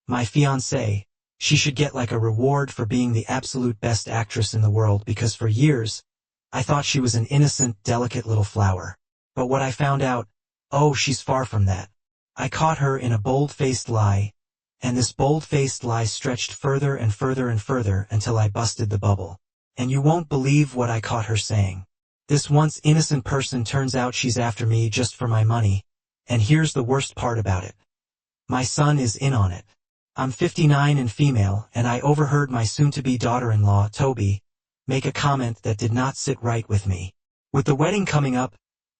My fiancée. She should get like a reward for being the absolute best actress in the world because for years, I thought she was an innocent, delicate little flower. But what I found out, oh, she's far from that. I caught her in a bold-faced lie, and this bold-faced lie stretched further and further and further until I busted the bubble. And you won't believe what I caught her saying. This once innocent person turns out she's after me just for my money, and here's the worst part about it. My son is in on it. I'm 59 and female, and I overheard my soon-to-be daughter-in-law, Toby, make a comment that did not sit right with me. With the wedding coming up,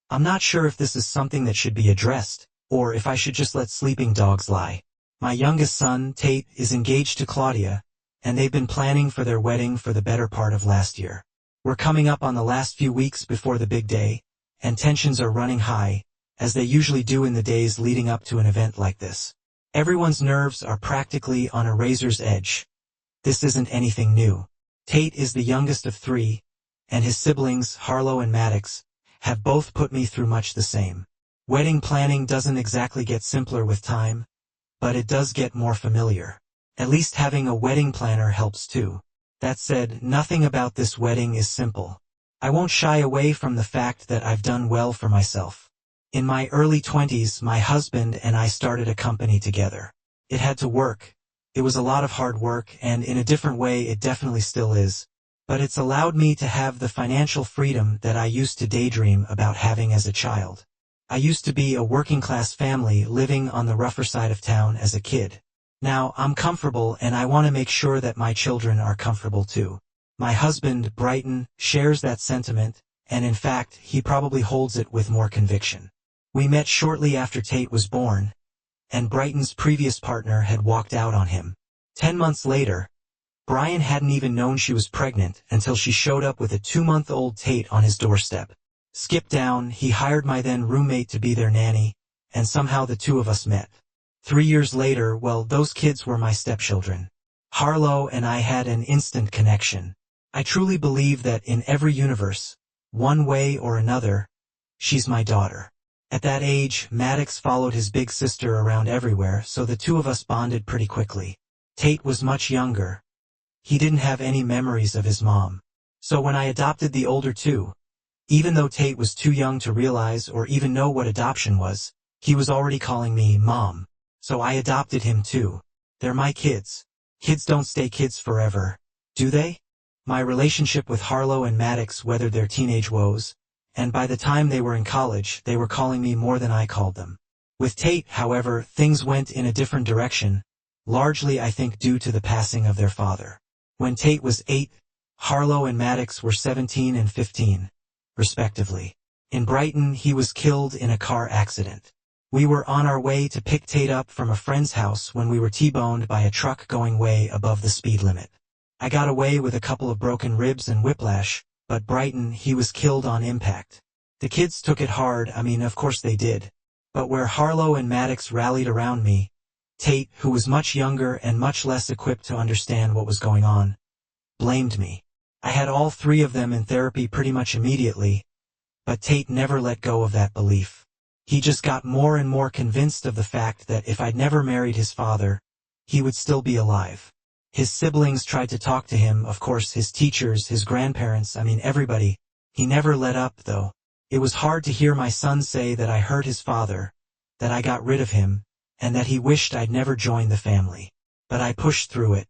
I'm not sure if this is something that should be addressed, or if I should just let sleeping dogs lie. My youngest son, Tate, is engaged to Claudia, and they've been planning for their wedding for the better part of last year. We're coming up on the last few weeks before the big day, and tensions are running high, as they usually do in the days leading up to an event like this. Everyone's nerves are practically on a razor's edge. This isn't anything new. Tate is the youngest of three, and his siblings, Harlow and Maddox, have both put me through much the same. Wedding planning doesn't exactly get simpler with time, but it does get more familiar. At least having a wedding planner helps too. That said, nothing about this wedding is simple. I won't shy away from the fact that I've done well for myself. In my early 20s, my husband and I started a company together. It had to work. It was a lot of hard work, and in a different way it definitely still is. But it's allowed me to have the financial freedom that I used to daydream about having as a child. I used to be a working-class family living on the rougher side of town as a kid. Now, I'm comfortable and I want to make sure that my children are comfortable too. My husband, Brighton, shares that sentiment, and in fact, he probably holds it with more conviction. We met shortly after Tate was born, and Brighton's previous partner had walked out on him. 10 months later, Brian hadn't even known she was pregnant until she showed up with a 2-month-old Tate on his doorstep. Skip down, he hired my then roommate to be their nanny, and somehow the two of us met. 3 years later, well, those kids were my stepchildren. Harlow and I had an instant connection. I truly believe that in every universe, one way or another, she's my daughter. At that age, Maddox followed his big sister around everywhere, so the two of us bonded pretty quickly. Tate was much younger. He didn't have any memories of his mom. So when I adopted the older two, even though Tate was too young to realize or even know what adoption was, he was already calling me Mom. So I adopted him too. They're my kids. Kids don't stay kids forever, do they? My relationship with Harlow and Maddox weathered their teenage woes, and by the time they were in college, they were calling me more than I called them. With Tate, however, things went in a different direction, largely I think due to the passing of their father. When Tate was 8, Harlow and Maddox were 17 and 15, respectively. In Brighton, he was killed in a car accident. We were on our way to pick Tate up from a friend's house when we were T-boned by a truck going way above the speed limit. I got away with a couple of broken ribs and whiplash, but Brighton, he was killed on impact. The kids took it hard, of course they did. But where Harlow and Maddox rallied around me, Tate, who was much younger and much less equipped to understand what was going on, blamed me. I had all three of them in therapy pretty much immediately, but Tate never let go of that belief. He just got more and more convinced of the fact that if I'd never married his father, he would still be alive. His siblings tried to talk to him, of course, his teachers, his grandparents, everybody. He never let up, though. It was hard to hear my son say that I hurt his father, that I got rid of him, and that he wished I'd never joined the family. But I pushed through it.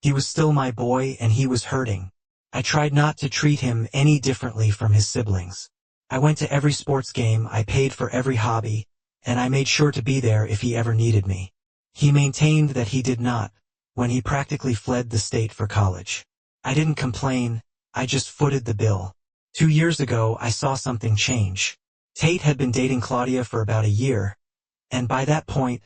He was still my boy and he was hurting. I tried not to treat him any differently from his siblings. I went to every sports game, I paid for every hobby, and I made sure to be there if he ever needed me. He maintained that he did not, when he practically fled the state for college. I didn't complain, I just footed the bill. 2 years ago, I saw something change. Tate had been dating Claudia for about a year, and by that point,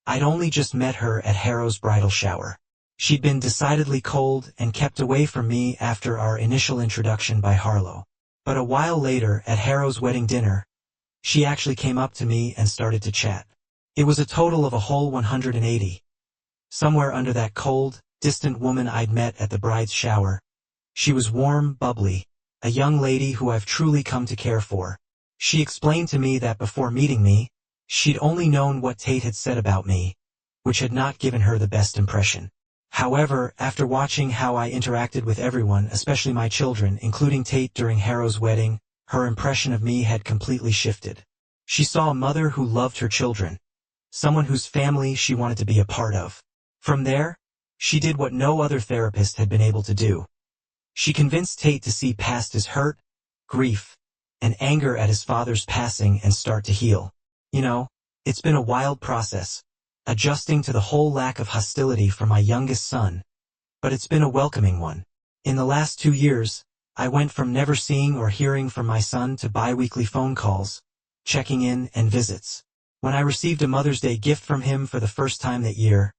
I'd only just met her at Harrow's bridal shower. She'd been decidedly cold and kept away from me after our initial introduction by Harlow. But a while later, at Harrow's wedding dinner, she actually came up to me and started to chat. It was a total of a whole 180. Somewhere under that cold, distant woman I'd met at the bride's shower, she was warm, bubbly, a young lady who I've truly come to care for. She explained to me that before meeting me, she'd only known what Tate had said about me, which had not given her the best impression. However, after watching how I interacted with everyone, especially my children, including Tate during Harrow's wedding, her impression of me had completely shifted. She saw a mother who loved her children, someone whose family she wanted to be a part of. From there, she did what no other therapist had been able to do. She convinced Tate to see past his hurt, grief, and anger at his father's passing and start to heal. You know, it's been a wild process, adjusting to the whole lack of hostility from my youngest son, but it's been a welcoming one. In the last 2 years, I went from never seeing or hearing from my son to bi-weekly phone calls, checking in and visits. When I received a Mother's Day gift from him for the first time that year,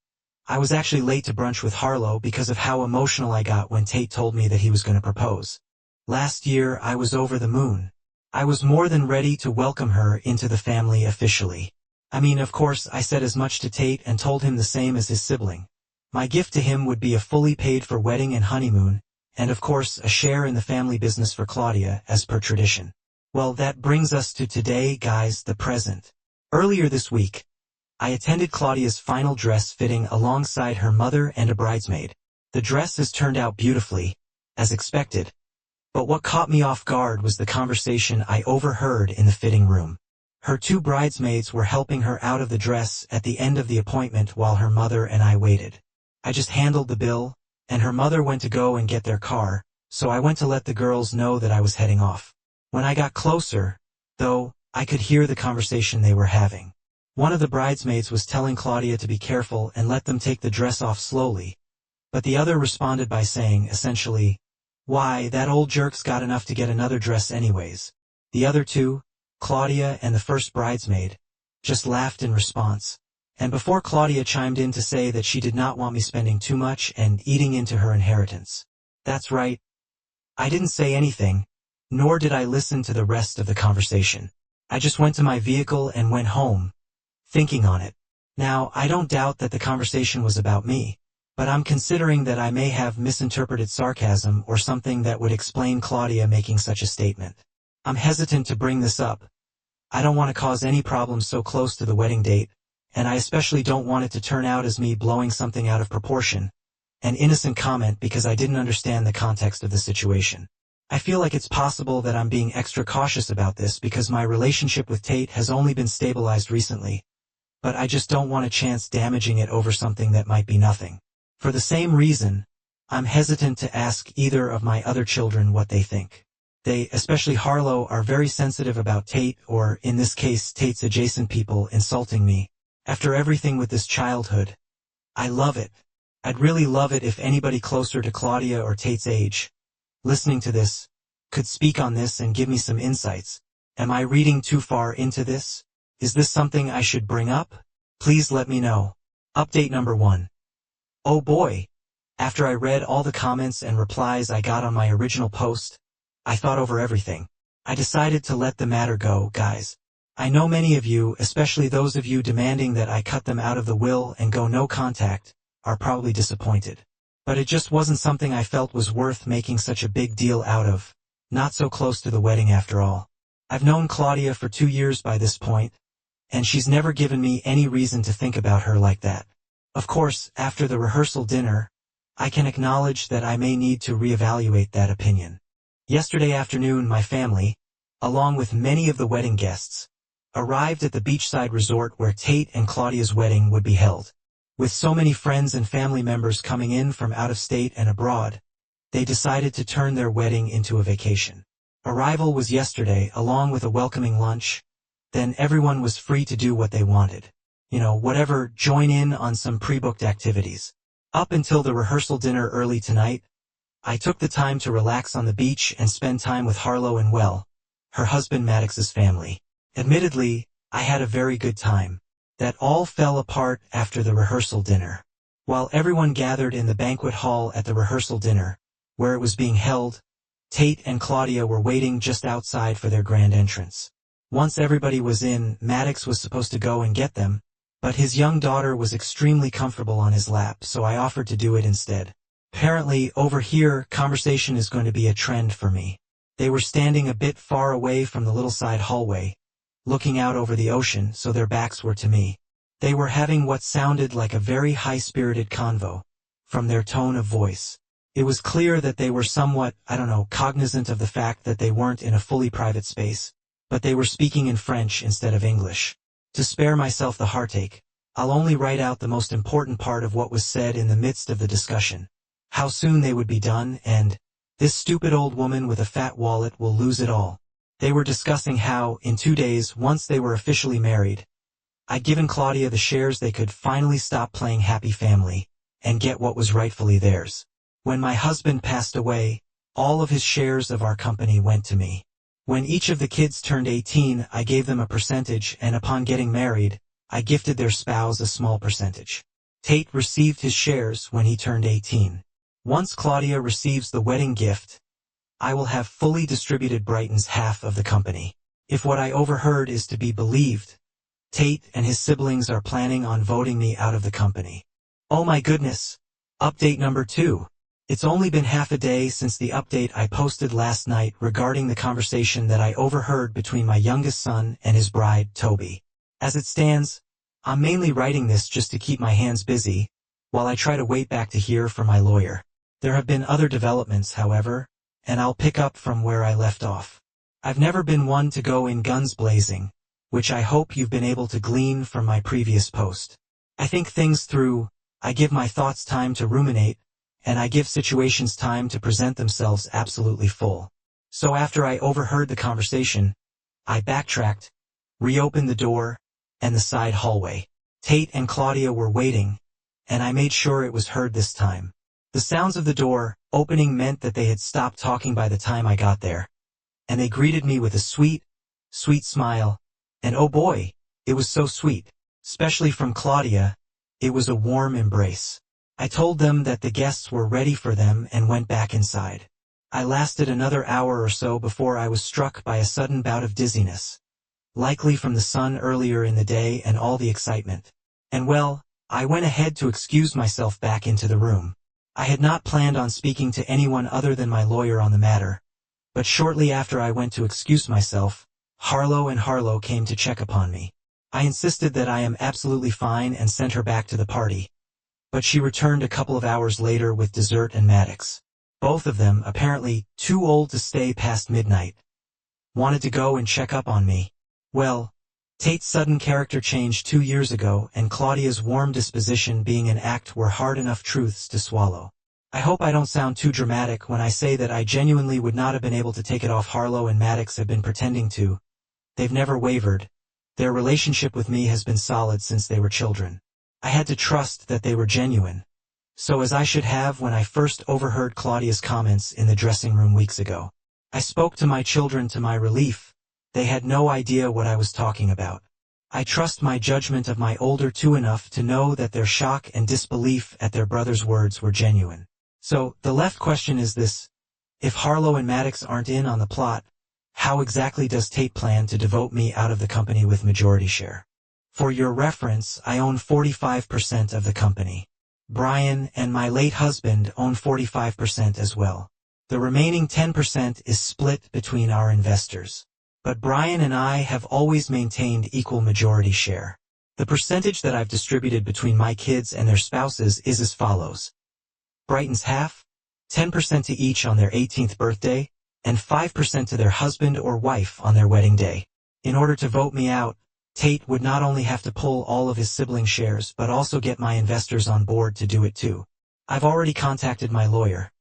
I was actually late to brunch with Harlow because of how emotional I got when Tate told me that he was going to propose. Last year, I was over the moon. I was more than ready to welcome her into the family officially. I mean, of course, I said as much to Tate and told him the same as his sibling. My gift to him would be a fully paid-for wedding and honeymoon, and of course, a share in the family business for Claudia, as per tradition. Well, that brings us to today, guys, the present. Earlier this week, I attended Claudia's final dress fitting alongside her mother and a bridesmaid. The dress has turned out beautifully, as expected, but what caught me off guard was the conversation I overheard in the fitting room. Her 2 bridesmaids were helping her out of the dress at the end of the appointment while her mother and I waited. I just handled the bill, and her mother went to go and get their car, so I went to let the girls know that I was heading off. When I got closer, though, I could hear the conversation they were having. One of the bridesmaids was telling Claudia to be careful and let them take the dress off slowly, but the other responded by saying, essentially, "Why, that old jerk's got enough to get another dress anyways." The other 2, Claudia and the first bridesmaid, just laughed in response, and before Claudia chimed in to say that she did not want me spending too much and eating into her inheritance. That's right. I didn't say anything, nor did I listen to the rest of the conversation. I just went to my vehicle and went home, thinking on it. Now, I don't doubt that the conversation was about me, but I'm considering that I may have misinterpreted sarcasm or something that would explain Claudia making such a statement. I'm hesitant to bring this up. I don't want to cause any problems so close to the wedding date, and I especially don't want it to turn out as me blowing something out of proportion, an innocent comment because I didn't understand the context of the situation. I feel like it's possible that I'm being extra cautious about this because my relationship with Tate has only been stabilized recently, but I just don't want a chance damaging it over something that might be nothing. For the same reason, I'm hesitant to ask either of my other children what they think. They, especially Harlow, are very sensitive about Tate, or in this case Tate's adjacent people, insulting me. After everything with this childhood, I love it. I'd really love it if anybody closer to Claudia or Tate's age, listening to this, could speak on this and give me some insights. Am I reading too far into this? Is this something I should bring up? Please let me know. Update number 1. Oh boy! After I read all the comments and replies I got on my original post, I thought over everything. I decided to let the matter go, guys. I know many of you, especially those of you demanding that I cut them out of the will and go no contact, are probably disappointed. But it just wasn't something I felt was worth making such a big deal out of, not so close to the wedding after all. I've known Claudia for 2 years by this point, and she's never given me any reason to think about her like that. Of course, after the rehearsal dinner, I can acknowledge that I may need to reevaluate that opinion. Yesterday afternoon my family, along with many of the wedding guests, arrived at the beachside resort where Tate and Claudia's wedding would be held. With so many friends and family members coming in from out of state and abroad, they decided to turn their wedding into a vacation. Arrival was yesterday along with a welcoming lunch, then everyone was free to do what they wanted. You know, whatever, join in on some pre-booked activities. Up until the rehearsal dinner early tonight, I took the time to relax on the beach and spend time with Harlow and her husband Maddox's family. Admittedly, I had a very good time. That all fell apart after the rehearsal dinner. While everyone gathered in the banquet hall at the rehearsal dinner, where it was being held, Tate and Claudia were waiting just outside for their grand entrance. Once everybody was in, Maddox was supposed to go and get them, but his young daughter was extremely comfortable on his lap, so I offered to do it instead. Apparently, over here, conversation is going to be a trend for me. They were standing a bit far away from the little side hallway, looking out over the ocean, so their backs were to me. They were having what sounded like a very high-spirited convo, from their tone of voice. It was clear that they were somewhat, cognizant of the fact that they weren't in a fully private space, but they were speaking in French instead of English. To spare myself the heartache, I'll only write out the most important part of what was said in the midst of the discussion. How soon they would be done, and this stupid old woman with a fat wallet will lose it all. They were discussing how, in 2 days, once they were officially married, I'd given Claudia the shares they could finally stop playing happy family, and get what was rightfully theirs. When my husband passed away, all of his shares of our company went to me. When each of the kids turned 18, I gave them a percentage, and upon getting married, I gifted their spouse a small percentage. Tate received his shares when he turned 18. Once Claudia receives the wedding gift, I will have fully distributed Brighton's half of the company. If what I overheard is to be believed, Tate and his siblings are planning on voting me out of the company. Oh my goodness! Update number 2. It's only been half a day since the update I posted last night regarding the conversation that I overheard between my youngest son and his bride, Toby. As it stands, I'm mainly writing this just to keep my hands busy, while I try to wait back to hear from my lawyer. There have been other developments, however, and I'll pick up from where I left off. I've never been one to go in guns blazing, which I hope you've been able to glean from my previous post. I think things through, I give my thoughts time to ruminate, and I give situations time to present themselves absolutely full. So after I overheard the conversation, I backtracked, reopened the door, and the side hallway. Tate and Claudia were waiting, and I made sure it was heard this time. The sounds of the door opening meant that they had stopped talking by the time I got there, and they greeted me with a sweet, sweet smile, and oh boy, it was so sweet. Especially from Claudia, it was a warm embrace. I told them that the guests were ready for them and went back inside. I lasted another hour or so before I was struck by a sudden bout of dizziness, likely from the sun earlier in the day and all the excitement. And well, I went ahead to excuse myself back into the room. I had not planned on speaking to anyone other than my lawyer on the matter, but shortly after I went to excuse myself, Harlow came to check upon me. I insisted that I am absolutely fine and sent her back to the party, but she returned a couple of hours later with dessert and Maddox. Both of them, apparently too old to stay past midnight, wanted to go and check up on me. Well, Tate's sudden character change 2 years ago and Claudia's warm disposition being an act were hard enough truths to swallow. I hope I don't sound too dramatic when I say that I genuinely would not have been able to take it off Harlow and Maddox have been pretending to. They've never wavered. Their relationship with me has been solid since they were children. I had to trust that they were genuine. So as I should have when I first overheard Claudia's comments in the dressing room weeks ago. I spoke to my children to my relief. They had no idea what I was talking about. I trust my judgment of my older two enough to know that their shock and disbelief at their brother's words were genuine. So, the left question is this: if Harlow and Maddox aren't in on the plot, how exactly does Tate plan to devote me out of the company with majority share? For your reference, I own 45% of the company. Brian and my late husband own 45% as well. The remaining 10% is split between our investors. But Brian and I have always maintained equal majority share. The percentage that I've distributed between my kids and their spouses is as follows. Brighton's half, 10% to each on their 18th birthday, and 5% to their husband or wife on their wedding day. In order to vote me out, Tate would not only have to pull all of his sibling shares but also get my investors on board to do it too. I've already contacted my lawyer.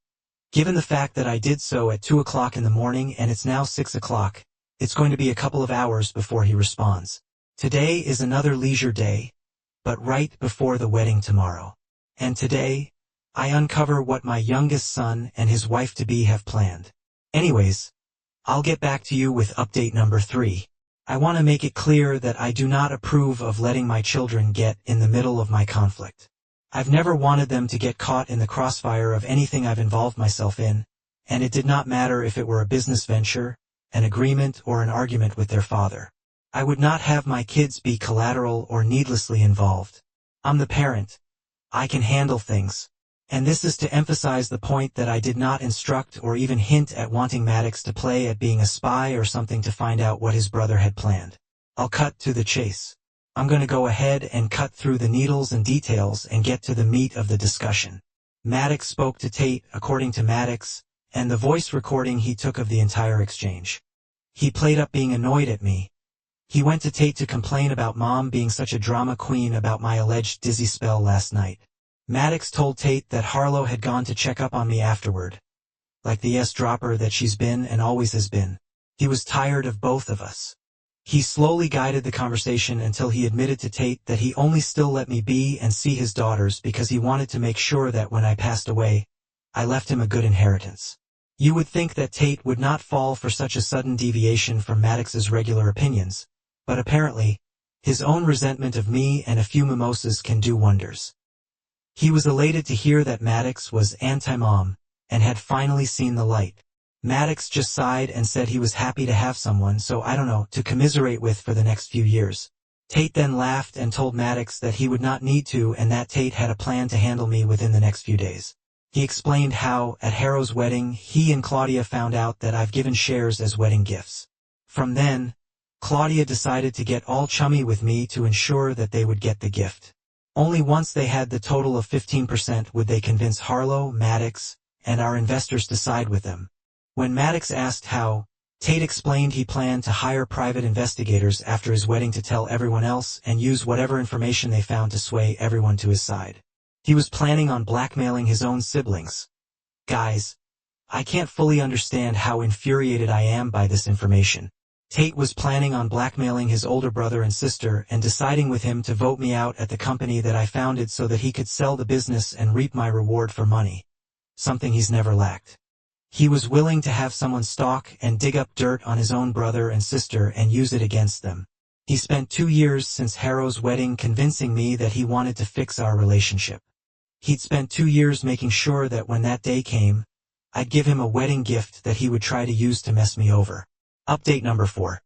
Given the fact that I did so at 2 o'clock in the morning and it's now 6 o'clock, it's going to be a couple of hours before he responds. Today is another leisure day, but right before the wedding tomorrow. And today, I uncover what my youngest son and his wife-to-be have planned. Anyways, I'll get back to you with update number 3. I want to make it clear that I do not approve of letting my children get in the middle of my conflict. I've never wanted them to get caught in the crossfire of anything I've involved myself in, and it did not matter if it were a business venture, an agreement, or an argument with their father. I would not have my kids be collateral or needlessly involved. I'm the parent. I can handle things. And this is to emphasize the point that I did not instruct or even hint at wanting Maddox to play at being a spy or something to find out what his brother had planned. I'll cut to the chase. I'm going to go ahead and cut through the needles and details and get to the meat of the discussion. Maddox spoke to Tate, according to Maddox, and the voice recording he took of the entire exchange. He played up being annoyed at me. He went to Tate to complain about Mom being such a drama queen about my alleged dizzy spell last night. Maddox told Tate that Harlow had gone to check up on me afterward, like the yes-dropper that she's been and always has been. He was tired of both of us. He slowly guided the conversation until he admitted to Tate that he only still let me be and see his daughters because he wanted to make sure that when I passed away, I left him a good inheritance. You would think that Tate would not fall for such a sudden deviation from Maddox's regular opinions, but apparently, his own resentment of me and a few mimosas can do wonders. He was elated to hear that Maddox was anti-mom, and had finally seen the light. Maddox just sighed and said he was happy to have someone, so I don't know, to commiserate with for the next few years. Tate then laughed and told Maddox that he would not need to and that Tate had a plan to handle me within the next few days. He explained how, at Harrow's wedding, he and Claudia found out that I've given shares as wedding gifts. From then, Claudia decided to get all chummy with me to ensure that they would get the gift. Only once they had the total of 15% would they convince Harlow, Maddox, and our investors to side with them. When Maddox asked how, Tate explained he planned to hire private investigators after his wedding to tell everyone else and use whatever information they found to sway everyone to his side. He was planning on blackmailing his own siblings. Guys, I can't fully understand how infuriated I am by this information. Tate was planning on blackmailing his older brother and sister and deciding with him to vote me out at the company that I founded so that he could sell the business and reap my reward for money. Something he's never lacked. He was willing to have someone stalk and dig up dirt on his own brother and sister and use it against them. He spent 2 years since Harrow's wedding convincing me that he wanted to fix our relationship. He'd spent 2 years making sure that when that day came, I'd give him a wedding gift that he would try to use to mess me over. Update number 4.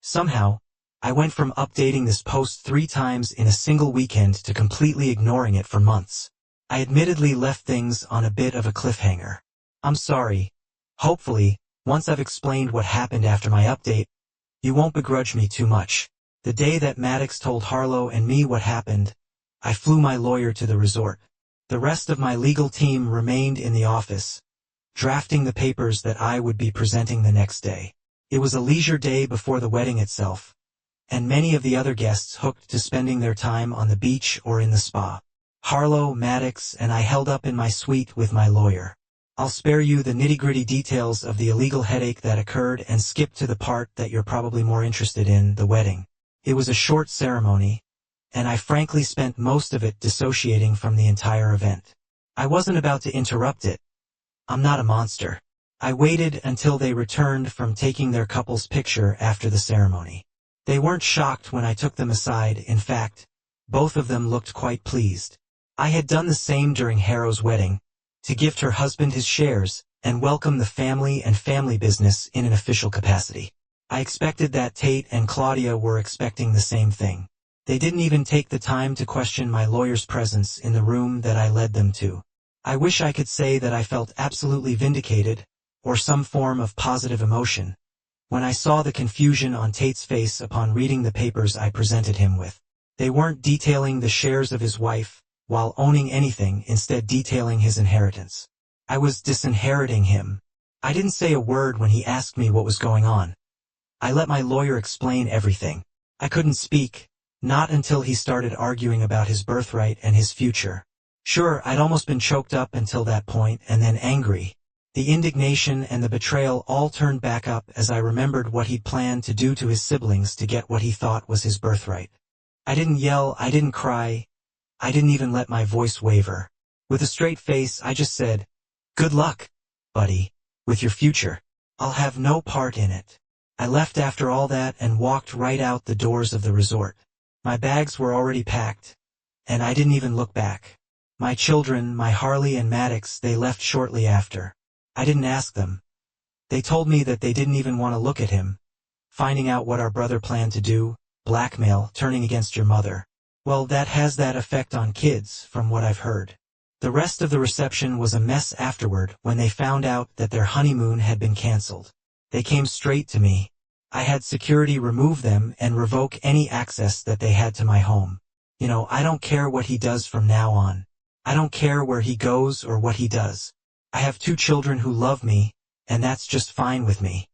Somehow, I went from updating this post 3 times in a single weekend to completely ignoring it for months. I admittedly left things on a bit of a cliffhanger. I'm sorry. Hopefully, once I've explained what happened after my update, you won't begrudge me too much. The day that Maddox told Harlow and me what happened, I flew my lawyer to the resort. The rest of my legal team remained in the office, drafting the papers that I would be presenting the next day. It was a leisure day before the wedding itself, and many of the other guests hooked to spending their time on the beach or in the spa. Harlow, Maddox, and I held up in my suite with my lawyer. I'll spare you the nitty-gritty details of the illegal headache that occurred and skip to the part that you're probably more interested in, the wedding. It was a short ceremony, and I frankly spent most of it dissociating from the entire event. I wasn't about to interrupt it. I'm not a monster. I waited until they returned from taking their couple's picture after the ceremony. They weren't shocked when I took them aside. In fact, both of them looked quite pleased. I had done the same during Harrow's wedding, to gift her husband his shares, and welcome the family and family business in an official capacity. I expected that Tate and Claudia were expecting the same thing. They didn't even take the time to question my lawyer's presence in the room that I led them to. I wish I could say that I felt absolutely vindicated, or some form of positive emotion, when I saw the confusion on Tate's face upon reading the papers I presented him with. They weren't detailing the shares of his wife, while owning anything, instead detailing his inheritance. I was disinheriting him. I didn't say a word when he asked me what was going on. I let my lawyer explain everything. I couldn't speak, not until he started arguing about his birthright and his future. Sure, I'd almost been choked up until that point, and then angry. The indignation and the betrayal all turned back up as I remembered what he'd planned to do to his siblings to get what he thought was his birthright. I didn't yell, I didn't cry, I didn't even let my voice waver. With a straight face, I just said, "Good luck, buddy, with your future. I'll have no part in it." I left after all that and walked right out the doors of the resort. My bags were already packed, and I didn't even look back. My children, my Harley and Maddox, they left shortly after. I didn't ask them. They told me that they didn't even want to look at him. Finding out what our brother planned to do, blackmail, turning against your mother. Well, that has that effect on kids, from what I've heard. The rest of the reception was a mess afterward when they found out that their honeymoon had been canceled. They came straight to me. I had security remove them and revoke any access that they had to my home. I don't care what he does from now on. I don't care where he goes or what he does. I have 2 children who love me, and that's just fine with me.